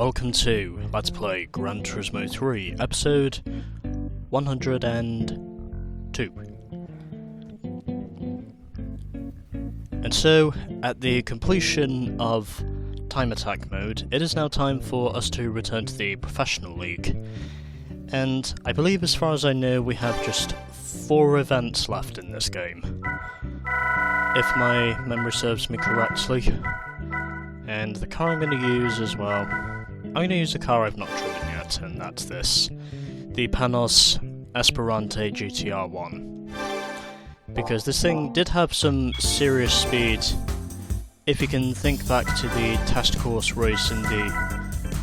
welcome to Let's Play Gran Turismo 3, episode 102. And so, at the completion of Time Attack mode, it is now time for us to return to the Professional League. And I believe, as far as I know, we have just 4 events left in this game, if my memory serves me correctly. And the car I'm going to use as well, I'm going to use a car I've not driven yet, and that's this. The Panoz Esperante GTR1. Because this thing did have some serious speed, if you can think back to the test course race in the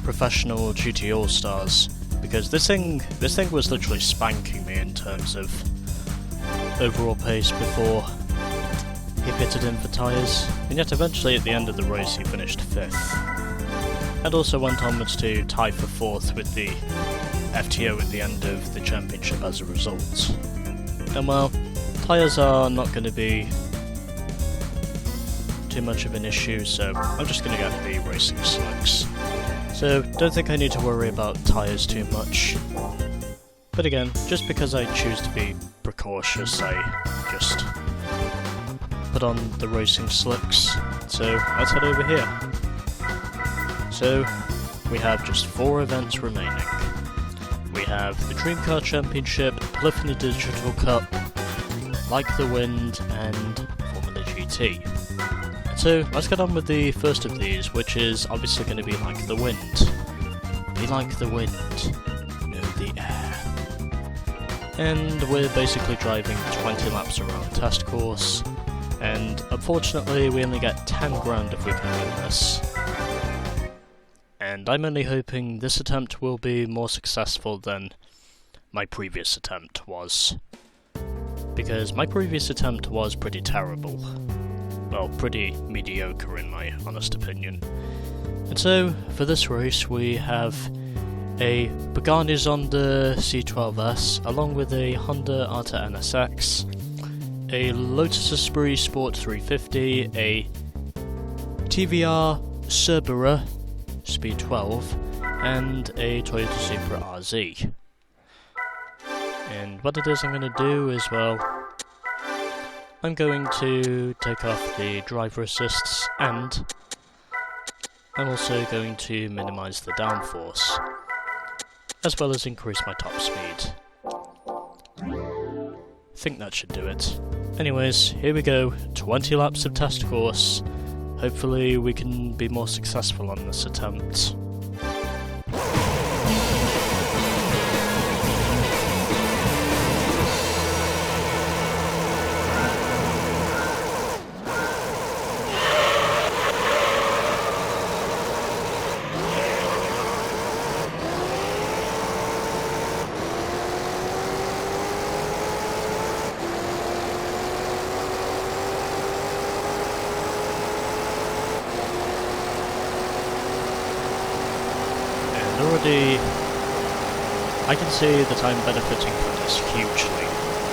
Professional GT All-Stars. Because this thing was literally spanking me in terms of overall pace before he pitted in for tyres, and yet eventually at the end of the race he finished 5th. And also went onwards to tie for 4th with the FTO at the end of the championship as a result. And well, tyres are not going to be too much of an issue, so I'm just going to get the racing slicks. So don't think I need to worry about tyres too much. But again, just because I choose to be precautious, I just put on the racing slicks. So let's head over here. So we have just 4 events remaining. We have the Dream Car Championship, Polyphony Digital Cup, Like the Wind, and Formula GT. So let's get on with the first of these, which is obviously going to be Like the Wind. Be like the wind, know the air. And we're basically driving 20 laps around the test course, and unfortunately we only get 10 grand if we can win this. And I'm only hoping this attempt will be more successful than my previous attempt was. Because my previous attempt was pretty terrible. Well, pretty mediocre in my honest opinion. And so, for this race we have a Pagani Zonda C12S, along with a Honda Arta NSX, a Lotus Esprit Sport 350, a TVR Cerbera Speed 12, and a Toyota Supra RZ. And what it is I'm going to do is, well, I'm going to take off the driver assists, and I'm also going to minimise the downforce, as well as increase my top speed. I think that should do it. Anyways, here we go, 20 laps of test course. Hopefully we can be more successful on this attempt. Already, I can see that I'm benefiting from this hugely,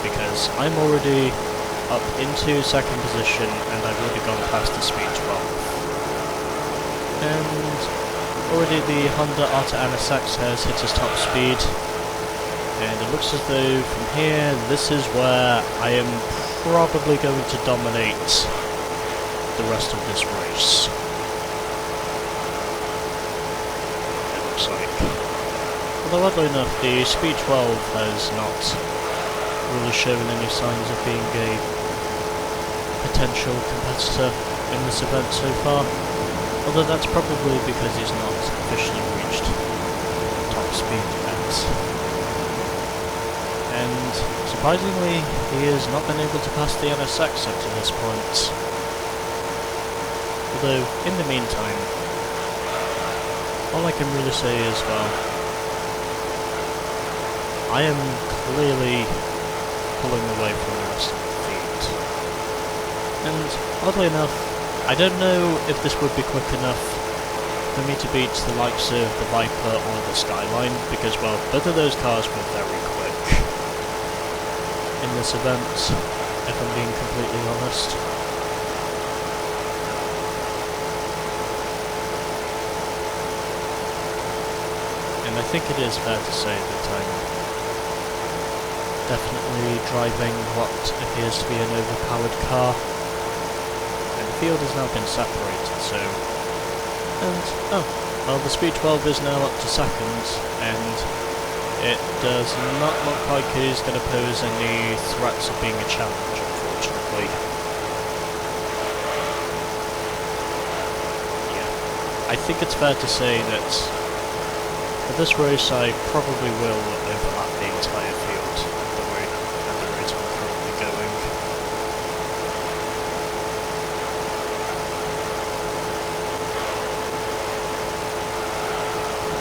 because I'm already up into 2nd position and I've already gone past the speed 12. And already the Honda Arta NSX has hit its top speed, and it looks as though from here this is where I am probably going to dominate the rest of this race. Although oddly enough, the Speed 12 has not really shown any signs of being a potential competitor in this event so far, although that's probably because he's not officially reached top speed yet. And surprisingly, he has not been able to pass the NSX up to this point. Although, in the meantime, all I can really say is, well, I am clearly pulling away from the rest of the field. And oddly enough, I don't know if this would be quick enough for me to beat the likes of the Viper or the Skyline, because, well, both of those cars were very quick in this event, if I'm being completely honest. think it is fair to say that I'm definitely driving what appears to be an overpowered car. And the field has now been separated, so... And, oh, well, the speed 12 is now up to second, and it does not look like he's going to pose any threats of being a challenge, unfortunately. I think it's fair to say that for this race I probably will overlap the entire field at the rate I'm currently going.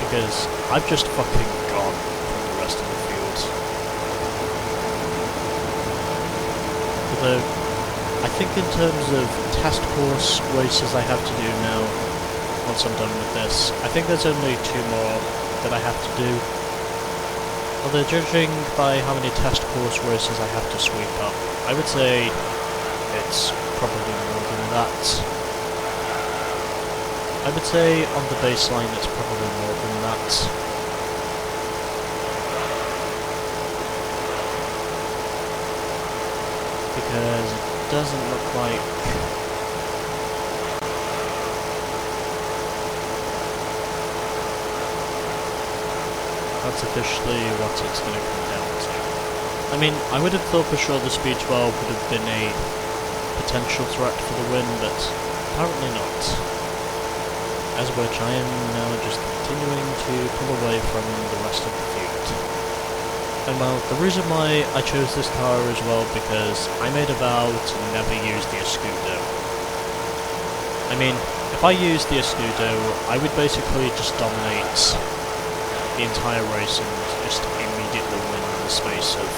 Because I've just fucking gone from the rest of the field. Although, I think in terms of test course races I have to do now, once I'm done with this, I think there's only 2 more that I have to do. Although judging by how many test course races I have to sweep up, I would say it's probably more than that. I would say on the baseline it's probably more than that. Because it doesn't look like... That's officially what it's going to come down to. I mean, I would have thought for sure the Speed 12 would have been a potential threat for the win, but apparently not. As which I am now just continuing to pull away from the rest of the field. And well, the reason why I chose this car as well, because I made a vow to never use the Escudo. I mean, if I used the Escudo, I would basically just dominate the entire race and just immediately win in the space of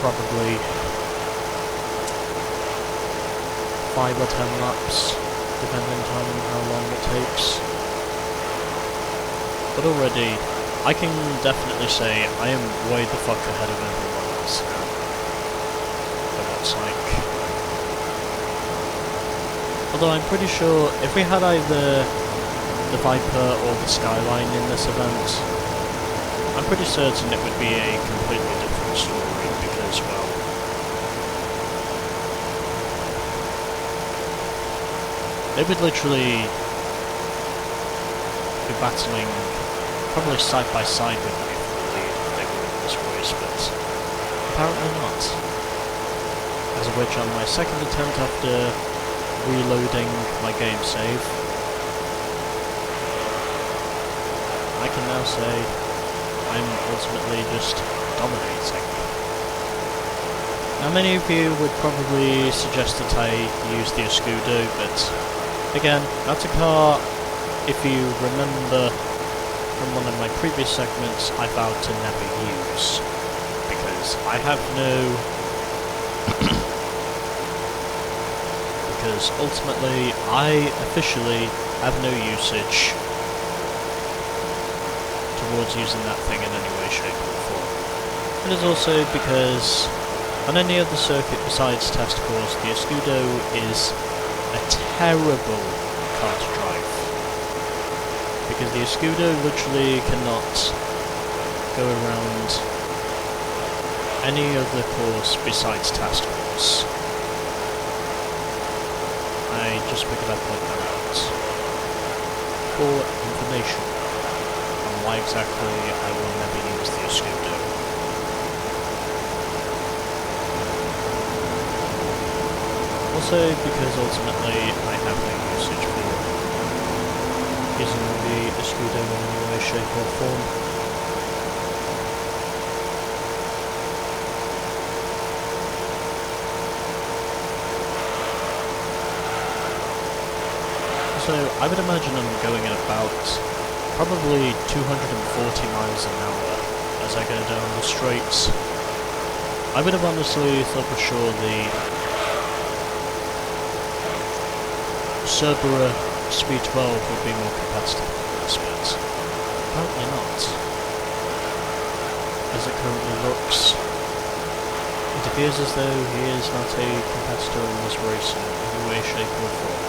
probably 5 or 10 laps, depending on how long it takes. But already, I can definitely say I am way the fuck ahead of everyone else now. But that's like... Although I'm pretty sure if we had either the Viper or the Skyline in this event, I'm pretty certain it would be a completely different story because, well, they would literally be battling probably side by side with me for the lead if they were in this race, but apparently not. As of which on my second attempt after reloading my game save, I can now say I'm ultimately just dominating. Now many of you would probably suggest that I use the Escudo, but again, that's a car, if you remember from one of my previous segments, I vowed to never use, because I have no... because ultimately I officially have no usage towards using that thing in any way, shape or form. And it's also because on any other circuit besides test course, the Escudo is a terrible car to drive. Because the Escudo literally cannot go around any other course besides test course. I just figured I'd point that out for information on why exactly I will never use the Escudo. Also because ultimately I have no usage for using the Escudo in any way, shape or form. So I would imagine I'm going at about probably 240 miles an hour as I go down the straights. I would have honestly thought for sure the Cerberus Speed 12 would be more competitive than this, but apparently not. As it currently looks, it appears as though he is not a competitor in this race in any way, shape or form.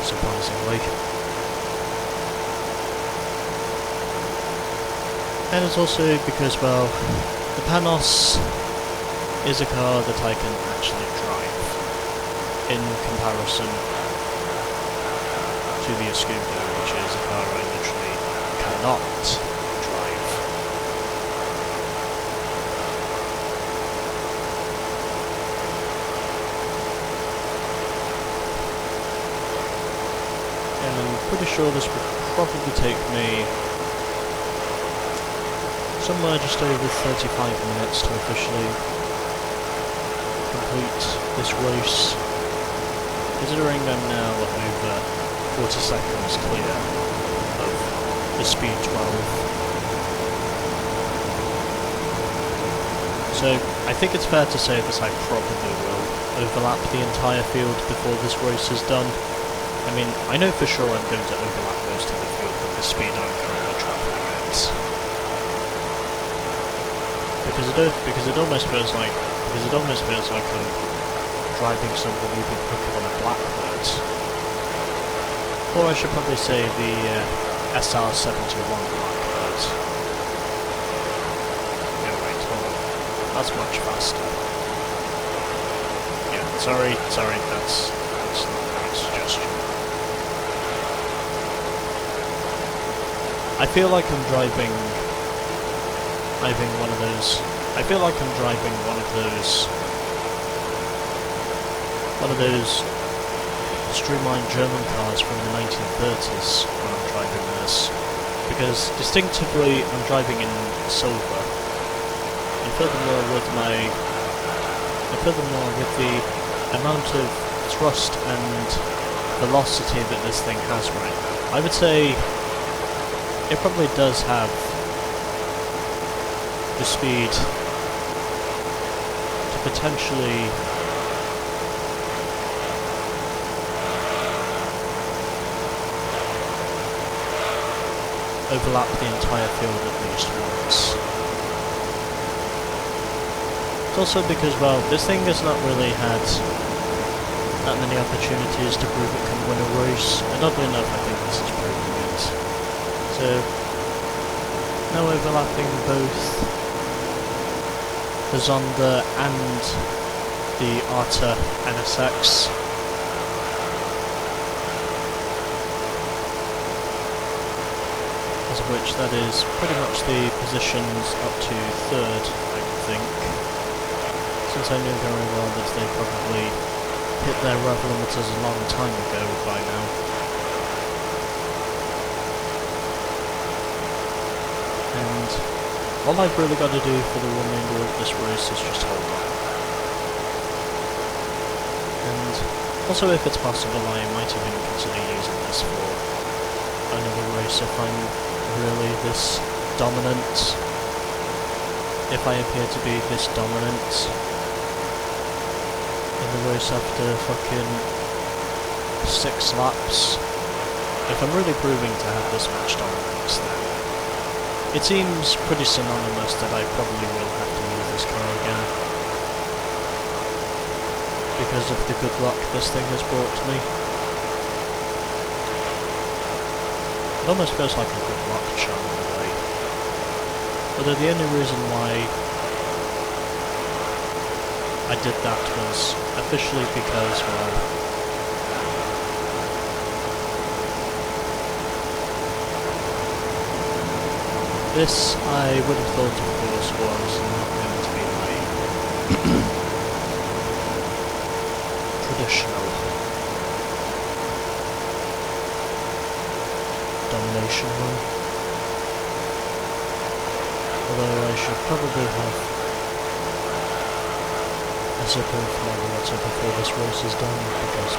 Surprisingly. And it's also because, well, the Panoz is a car that I can actually drive in comparison to the Escudo, which is a car I literally cannot drive. And I'm pretty sure this would probably take me somewhere just over 35 minutes to officially complete this race, considering I'm now over 40 seconds clear of the speed 12. So I think it's fair to say that I probably will overlap the entire field before this race is done. I mean, I know for sure I'm going to overlap most of the field with the speed I'm currently travelling at. Because it almost feels like I'm driving something even quicker than a Blackbird. Or I should probably say the SR71 Blackbird. No wait, hold on. That's much faster. Yeah, sorry, that's not the right suggestion. I feel like I'm driving one of those. I feel like I'm driving one of those streamlined German cars from the 1930s when I'm driving this, because distinctively I'm driving in silver, and furthermore with the amount of thrust and velocity that this thing has right now, I would say it probably does have the speed to potentially overlap the entire field at least once. It's also because, well, this thing has not really had that many opportunities to prove it can win a race, and oddly enough I think this is proving it. So, now overlapping both the Zonda and the Arta NSX. As of which that is pretty much the positions up to third, I would think. Since I knew very well that they probably hit their rev limiters a long time ago by now. And all I've really got to do for the remainder of this race is just hold on. And also, if it's possible, I might even consider using this for another race if I'm really this dominant. If I appear to be this dominant in the race after fucking 6 laps. If I'm really proving to have this much dominance, then it seems pretty synonymous that I probably will have to use this car again, because of the good luck this thing has brought me. It almost feels like a good luck charm in a way. Although the only reason why I did that was officially because, well, this, I would have thought, of course, was not going to be my traditional domination run. Although I should probably have a sip of my water before this race is done, because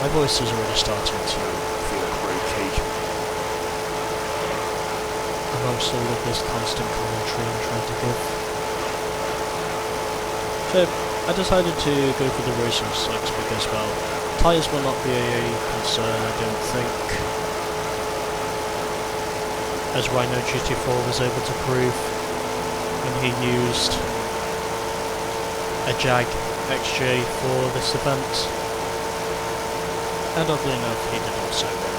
my voice is already starting to feel croaky amongst all of this constant commentary I'm trying to give. So, I decided to go for the Racing Slicks because, well, tyres will not be a concern, I don't think, as Rhino GT4 was able to prove when he used a Jag XJ for this event, and oddly enough he did also win.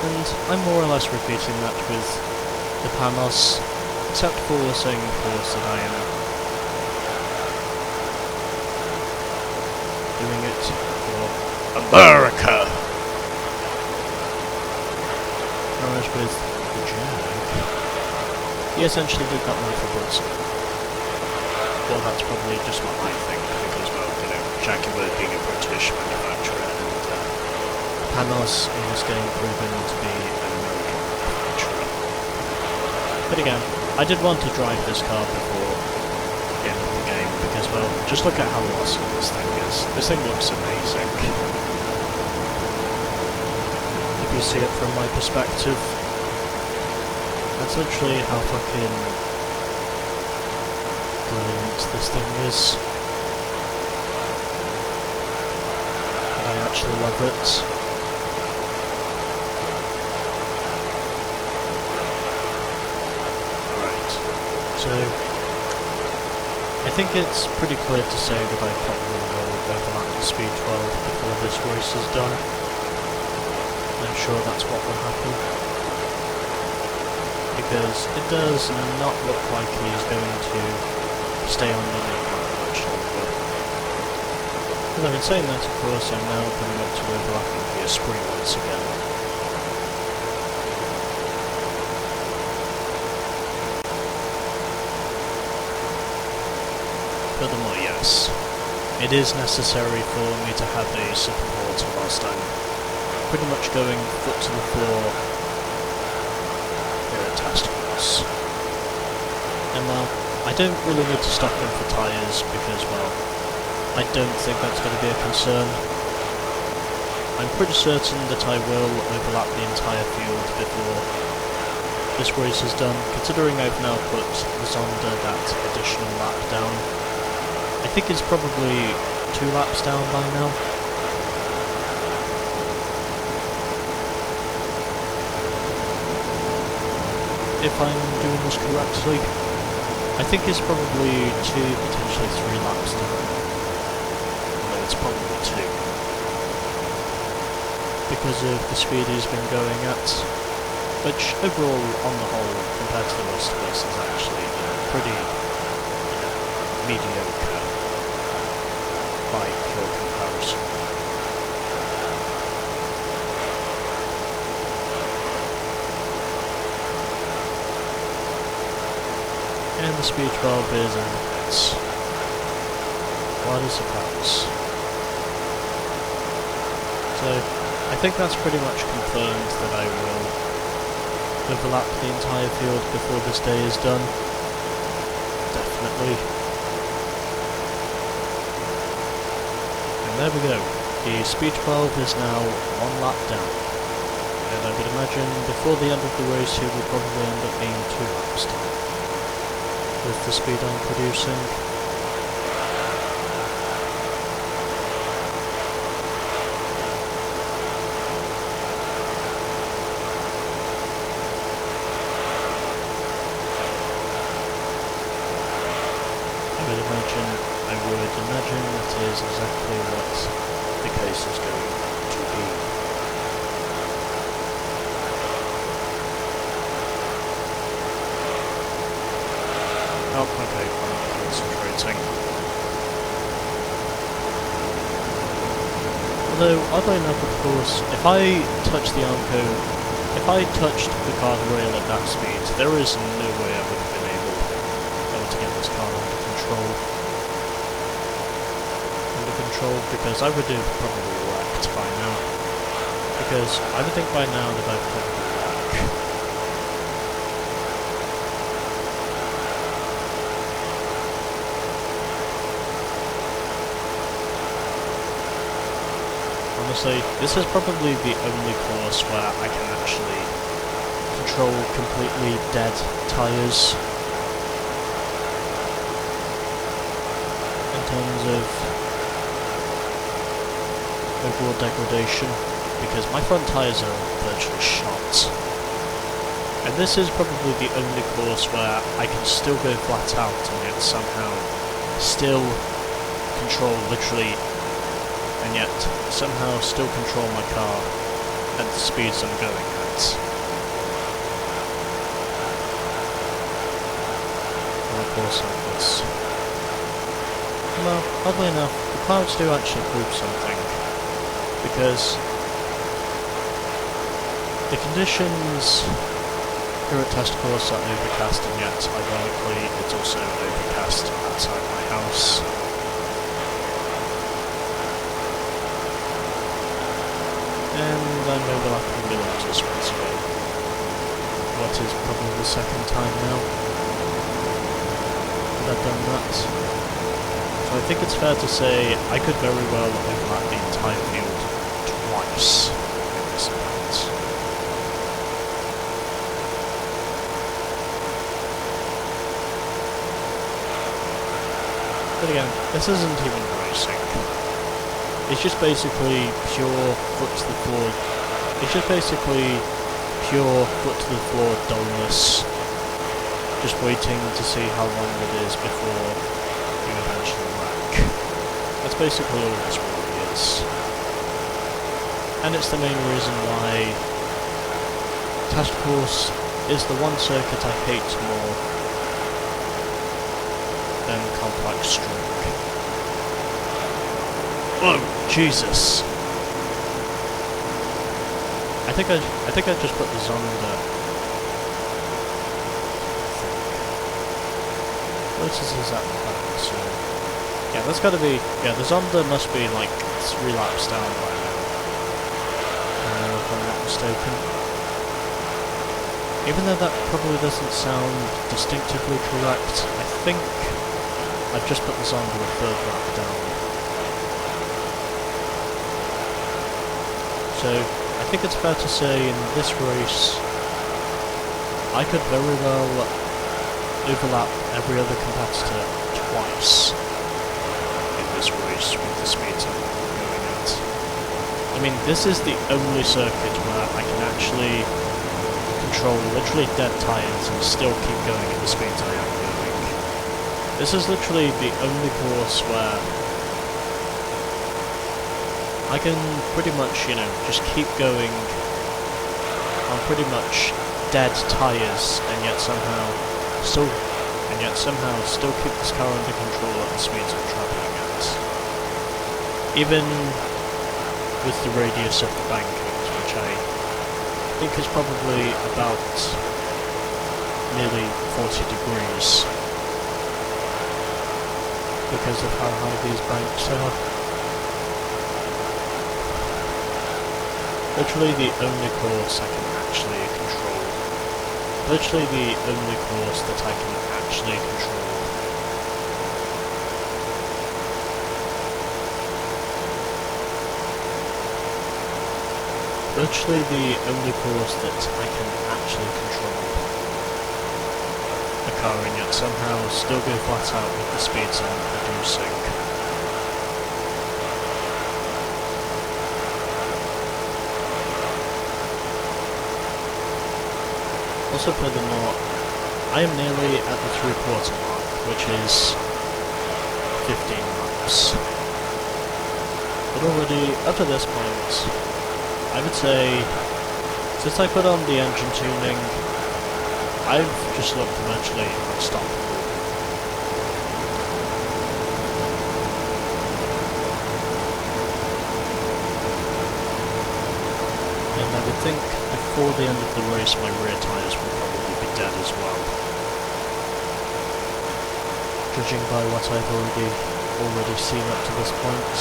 and I'm more or less repeating that with the panoz, except for saying, of course, that I am doing it for America! Whereas with the Jag, he essentially did that one for Britain. Well, that's probably just what I think, because, well, you know, Jaguar being a British manufacturer, and panoz in this game proven to be an American manufacturer. But again, I did want to drive this car before the end of the game, because, well, just look at how awesome this thing is. This thing looks amazing. If you see it from my perspective, that's literally how fucking brilliant this thing is. I actually love it. Right, so I think it's pretty clear to say that I probably will overlap the speed 12 before this race is done. I'm sure that's what will happen, because it does not look like he's going to stay on the lead much longer. Although in saying that, of course, I'm now coming up to overlapping the Esprit once again. Furthermore, yes, it is necessary for me to have a sip of water whilst I'm pretty much going foot to the floor here at testicles. And well, I don't really need to stop them for tyres because, well, I don't think that's going to be a concern. I'm pretty certain that I will overlap the entire field before this race is done, considering I've now put the Zonda that additional lap down. I think it's probably 2 laps down by now. If I'm doing this correctly, I think it's probably 2, potentially 3 laps down. Although it's probably 2. Because of the speed he's been going at, which overall, on the whole, compared to the rest of us, is actually pretty, mediocre by pure comparison. And the speed 12 is in the pits. What a surprise. So, I think that's pretty much confirmed that I will overlap the entire field before this day is done. Definitely. And there we go. The speed 12 is now 1 lap down. And I would imagine before the end of the race he will probably end up being 2 laps down with the speed I'm producing. I would imagine that is exactly what the case is going to be. Oh, okay, I'm concentrating. Although, oddly enough, of course, if I touch the arm cone, if I touched the guardrail at that speed, there is no way I would have been able to get this car under control. Because I would have probably wrecked by now. Because I would think by now that I'd probably wreck. Honestly, this is probably the only course where I can actually control completely dead tyres. In terms of overall degradation, because my front tyres are virtually shot. And this is probably the only course where I can still go flat out and yet somehow still control literally, and yet somehow still control my car at the speeds I'm going at. it. And of course this. Well, oddly enough, the clouds do actually prove something, because the conditions here at test course are overcast, and yet, ironically, it's also overcast outside my house. And I'm overlapping millimeters once again. What is probably the second time now that I've done that. So I think it's fair to say I could very well overlap the entire field twice in this event. But again, this isn't even racing. It's just basically pure foot to the floor. It's just basically pure foot to the floor dullness. Just waiting to see how long it is before you eventually wreck. That's basically all this really is. And it's the main reason why test course is the one circuit I hate more than complex stroke. Oh, Jesus! I think I just put the Zonda. What is this at the back? So yeah, that's gotta be. Yeah, the Zonda must be like 3 laps down by now. If I'm not mistaken. Even though that probably doesn't sound distinctively correct, I think I've just put the Zonda a 3rd lap down. So, I think it's fair to say in this race, I could very well overlap every other competitor twice in this race with the speeds I'm going at. I mean, this is the only circuit where I can actually control literally dead tyres and still keep going at the speeds I am going. This is literally the only course where I can pretty much, just keep going on pretty much dead tyres and yet somehow still keep this car under control at the speeds I'm travelling at. Even with the radius of the bankings, which I think is probably about nearly 40 degrees because of how high these banks are. Literally the only course I can actually control. Literally the only course that I can actually control. Literally the only course that I can actually control a car and yet somehow still go flat out with the speeds I'm producing. Also furthermore, I am nearly at the 3/4 mark, which is 15 laps. But already, up to this point, I would say, since I put on the engine tuning, I've just looked virtually unstoppable. And I would think before the end of the race my rear tyres will probably be dead as well. Judging by what I've already seen up to this point.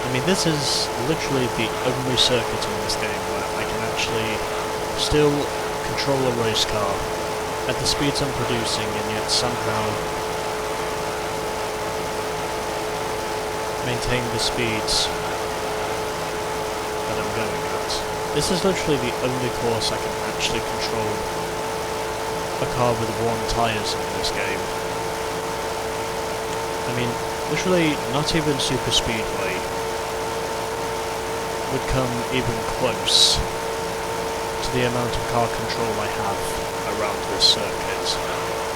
I mean, this is literally the only circuit in this game where I can actually still control a race car at the speeds I'm producing and yet somehow maintain the speeds that I'm going at. This is literally the only course I can actually control a car with 1 tyres in this game. I mean, literally not even Super Speedway would come even close to the amount of car control I have around this circuit.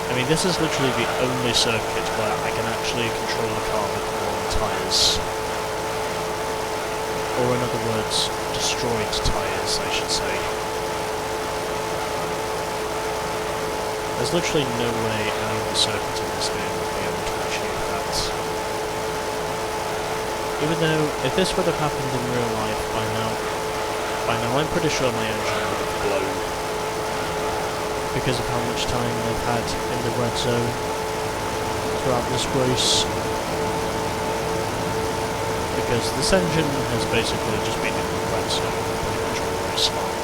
I mean, this is literally the only circuit where I can actually control a car with worn tyres. Or in other words, destroyed tyres, I should say. There's literally no way any other circuit in this game would be able to achieve that. Even though, if this would have happened in real life by now I'm pretty sure my engine would have blown. Because of how much time I've had in the red zone throughout this race. Because this engine has basically just been in the red zone pretty much all race long.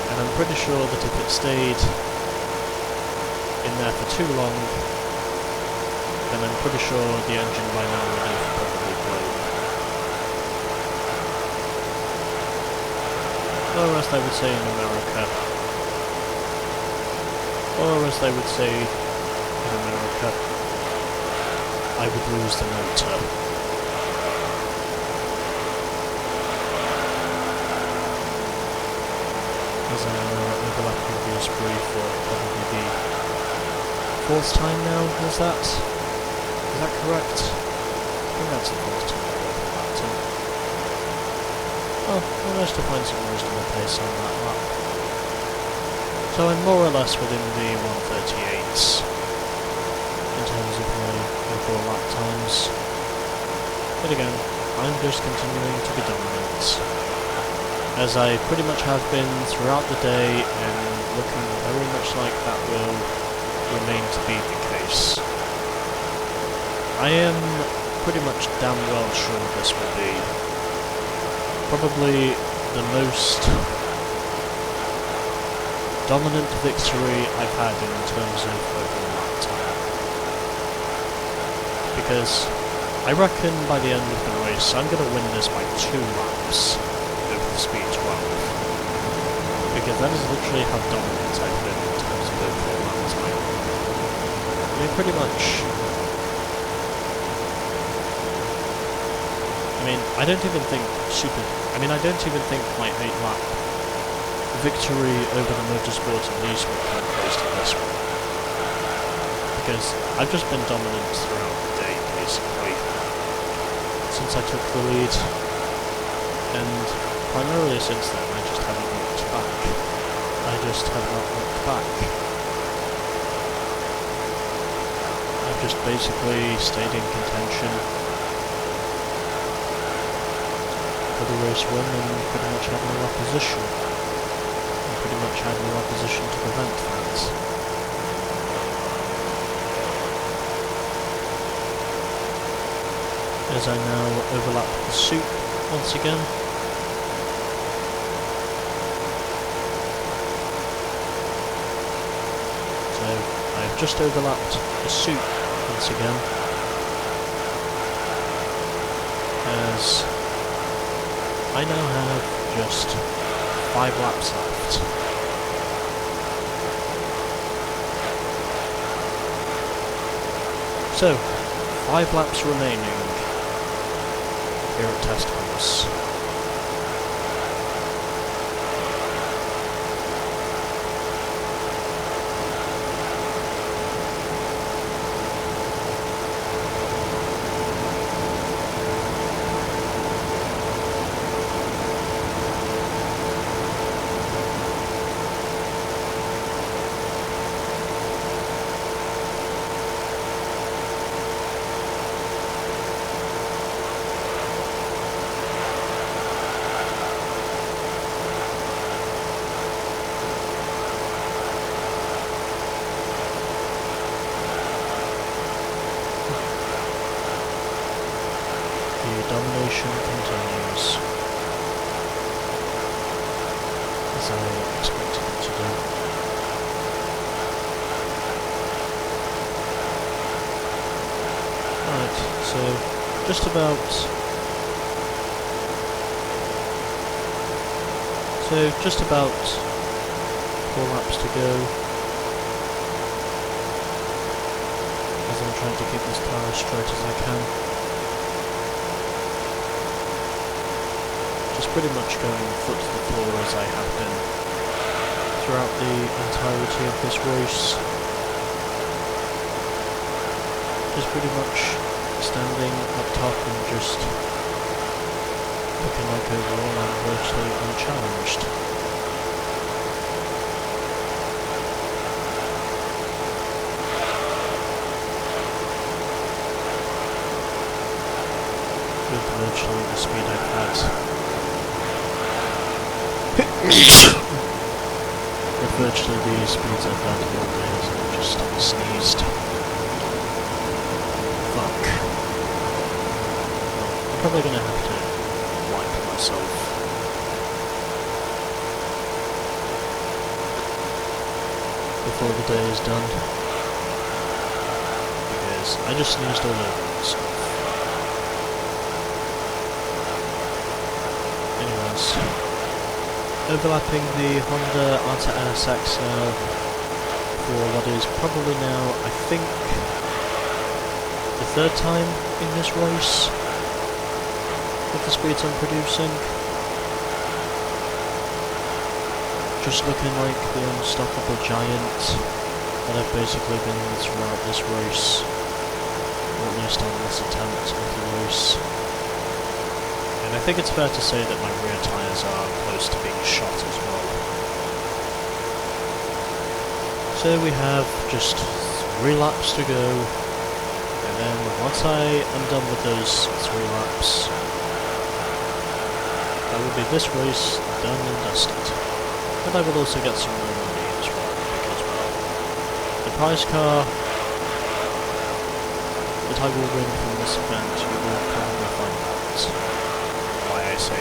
And I'm pretty sure that if it stayed in there for too long, then I'm pretty sure the engine by now would have probably blown. Or as they would say in America. Or as they would say in America, I would lose the motor. As I know, overlapping the spree for probably the 4th time now, is that correct? I think that's the 4th time I've overlapped him. Well, I managed to find some reasonable pace on that lap. So I'm more or less within the 138s in terms of my overall lap times. But again, I'm just continuing to be dominant, as I pretty much have been throughout the day, and looking very much like that will remain to be the case. I am pretty much damn well sure this will be probably the most dominant victory I've had in terms of overall lap time. Because I reckon by the end of the race I'm going to win this by 2 laps over the speed 12. Because that is literally how dominant I've been in terms of overall lap time. I mean, pretty much. I don't even think my 8-lap victory over the Motorsport and Turismo can close to this one. Because I've just been dominant throughout the day, basically, since I took the lead. And primarily since then, I just haven't looked back. I've just basically stayed in contention for the race win, and pretty much had no opposition. To prevent that. As I now overlap the soup once again. So I've just overlapped the soup once again. As I now have just 5 laps left. So, 5 laps remaining here at Test Course. Domination continues, as I expected it to do. Right, so just about 4 laps to go, as I'm trying to keep this car as straight as I can. Just pretty much going foot to the floor as I have been throughout the entirety of this race. Just pretty much standing up top and just looking like overall I'm virtually unchallenged. With virtually the speed I've had. With virtually the speeds I've had all day as I've just sneezed. Fuck. I'm probably gonna have to wipe myself. Before the day is done. Because I just sneezed all over myself. Anyways. Overlapping the Honda Arta NSX now for what is probably now, I think, the third time in this race with the speeds I'm producing. Just looking like the unstoppable giant that I've basically been throughout this race, or at least on this attempt of the race. And I think it's fair to say that my rear tyres are close to being shot as well. So we have just 3 laps to go, and then once I am done with those 3 laps, that will be this race done and dusted. And I will also get some more money as well, because, well, the prize car that I will win from this event, you will probably find out. Say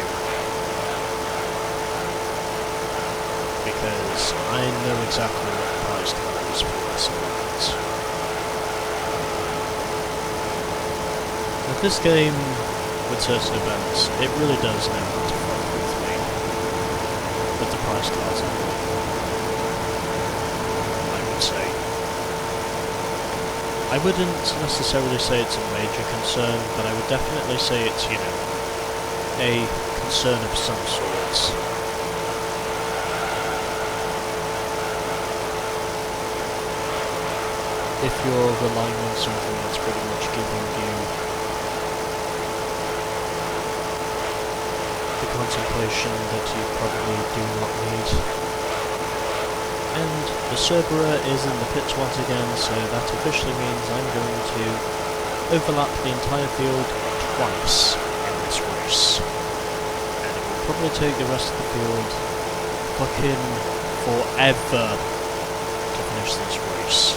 because I know exactly what the prize car is for this event. With this game, with certain events, it really does know how to fuck with me. With the prize cars, I would say. I wouldn't necessarily say it's a major concern, but I would definitely say it's, you know, a concern of some sorts. If you're relying on something that's pretty much giving you the contemplation that you probably do not need. And the Cerberus is in the pits once again, so that officially means I'm going to overlap the entire field twice in this race. And it will probably take the rest of the field fucking forever to finish this race.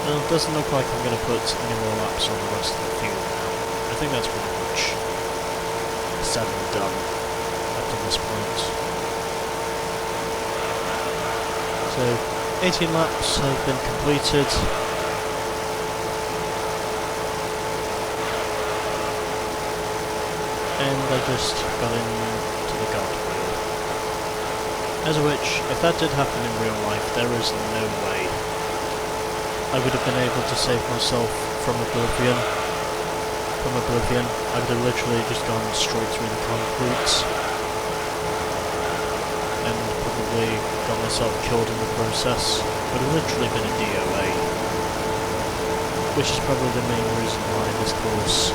Well, it doesn't look like I'm going to put any more laps on the rest of the field now. I think that's pretty much said and done up to this point. So, 18 laps have been completed. And I just got into the guardrail. As of which, if that did happen in real life, there is no way I would have been able to save myself from oblivion. I would have literally just gone straight through the concrete and probably got myself killed in the process. Would have literally been a DOA, which is probably the main reason why this course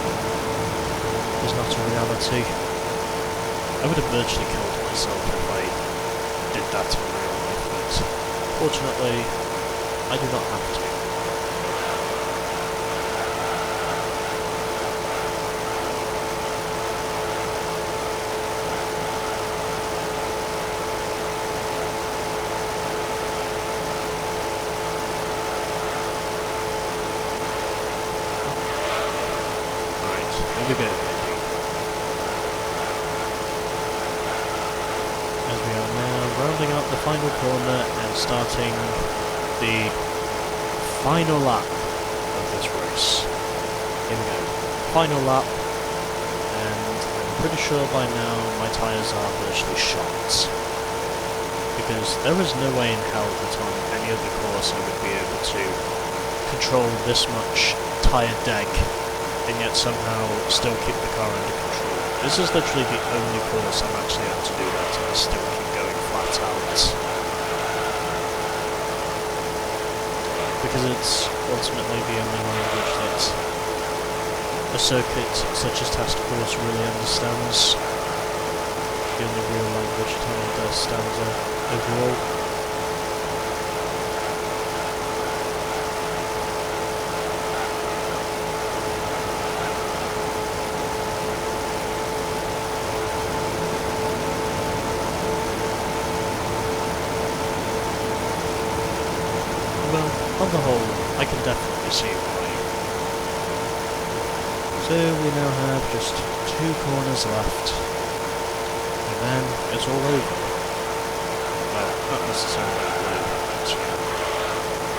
is not a reality. I would have virtually killed myself if I did that in real life, but fortunately I do not have to. Here we go, baby. As we are now rounding up the final corner and starting the final lap of this race. Here we go. Final lap, and I'm pretty sure by now my tyres are virtually shot. Because there is no way in hell that on any other course I would be able to control this much tyre deg and yet somehow still keep the car under control. This is literally the only course I'm actually able to do that and still keep going flat out. Because it's ultimately the only language that a circuit such as Task Force really understands. The only real language it understands overall. Well, on the whole, I can definitely see why. So we now have just 2 corners left, and then it's all over. Well, not necessarily over, but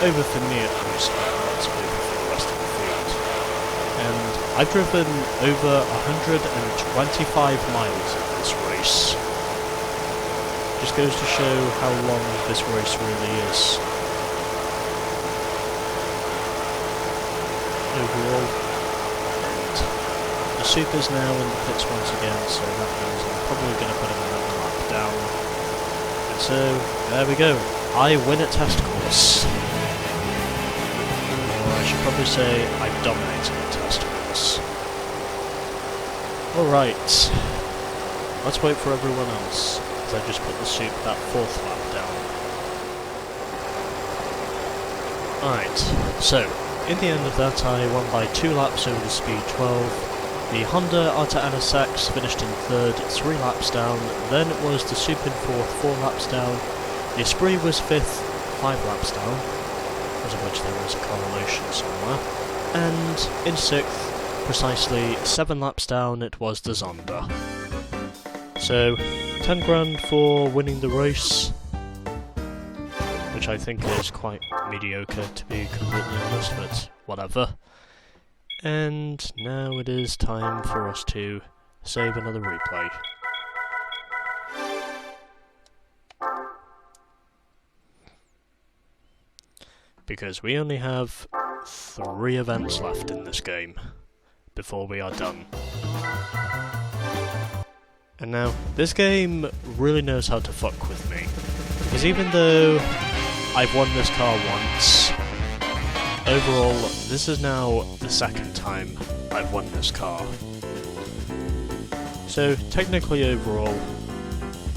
over for me at least, but not over for the rest of the field. And I've driven over 125 miles in this race. Just goes to show how long this race really is. Overall, and the Super's now in the pits once again, so that means I'm probably going to put him another lap down. And so, there we go, I win at Test Course. Or I should probably say, I've dominated at Test Course. Alright, let's wait for everyone else, as I just put the Super that 4th lap down. Alright, so, in the end of that, I won by 2 laps over the speed 12. The Honda A-Spec finished in 3rd, 3 laps down. Then it was the Super in 4th, 4 laps down. The Esprit was 5th, 5 laps down, because of which there was a correlation somewhere. And in 6th, precisely 7 laps down, it was the Zonda. So, 10 grand for winning the race, which I think is quite mediocre, to be completely honest, but whatever. And now it is time for us to save another replay. Because we only have 3 events left in this game before we are done. And now, this game really knows how to fuck with me. Because even though I've won this car once, overall, this is now the 2nd time I've won this car. So, technically overall,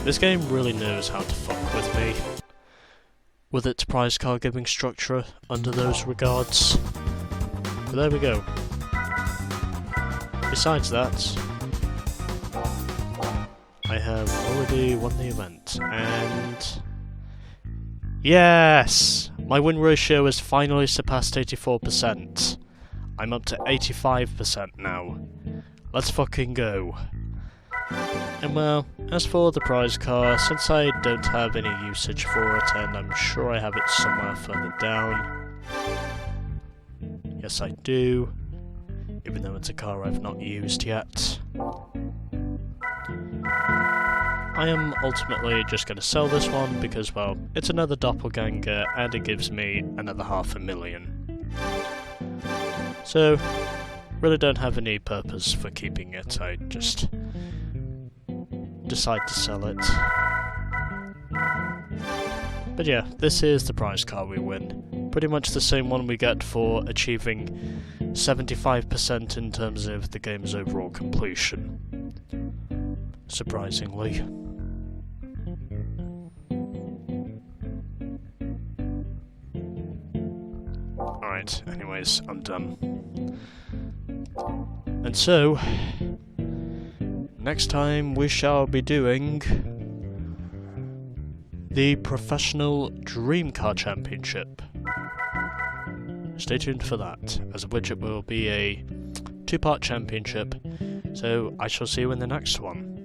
this game really knows how to fuck with me, with its prize car giving structure under those regards. But there we go. Besides that, I have already won the event, and yes! My win ratio has finally surpassed 84%. I'm up to 85% now. Let's fucking go. And well, as for the prize car, since I don't have any usage for it, and I'm sure I have it somewhere further down. Yes, I do. Even though it's a car I've not used yet. I am ultimately just going to sell this one because, well, it's another doppelganger and it gives me another $500,000. So, really don't have any purpose for keeping it, I just decide to sell it. But yeah, this is the prize car we win. Pretty much the same one we get for achieving 75% in terms of the game's overall completion. Surprisingly. Alright, anyways, I'm done. And so, next time we shall be doing the Professional Dream Car Championship. Stay tuned for that, as of which it will be a 2-part championship, so I shall see you in the next one.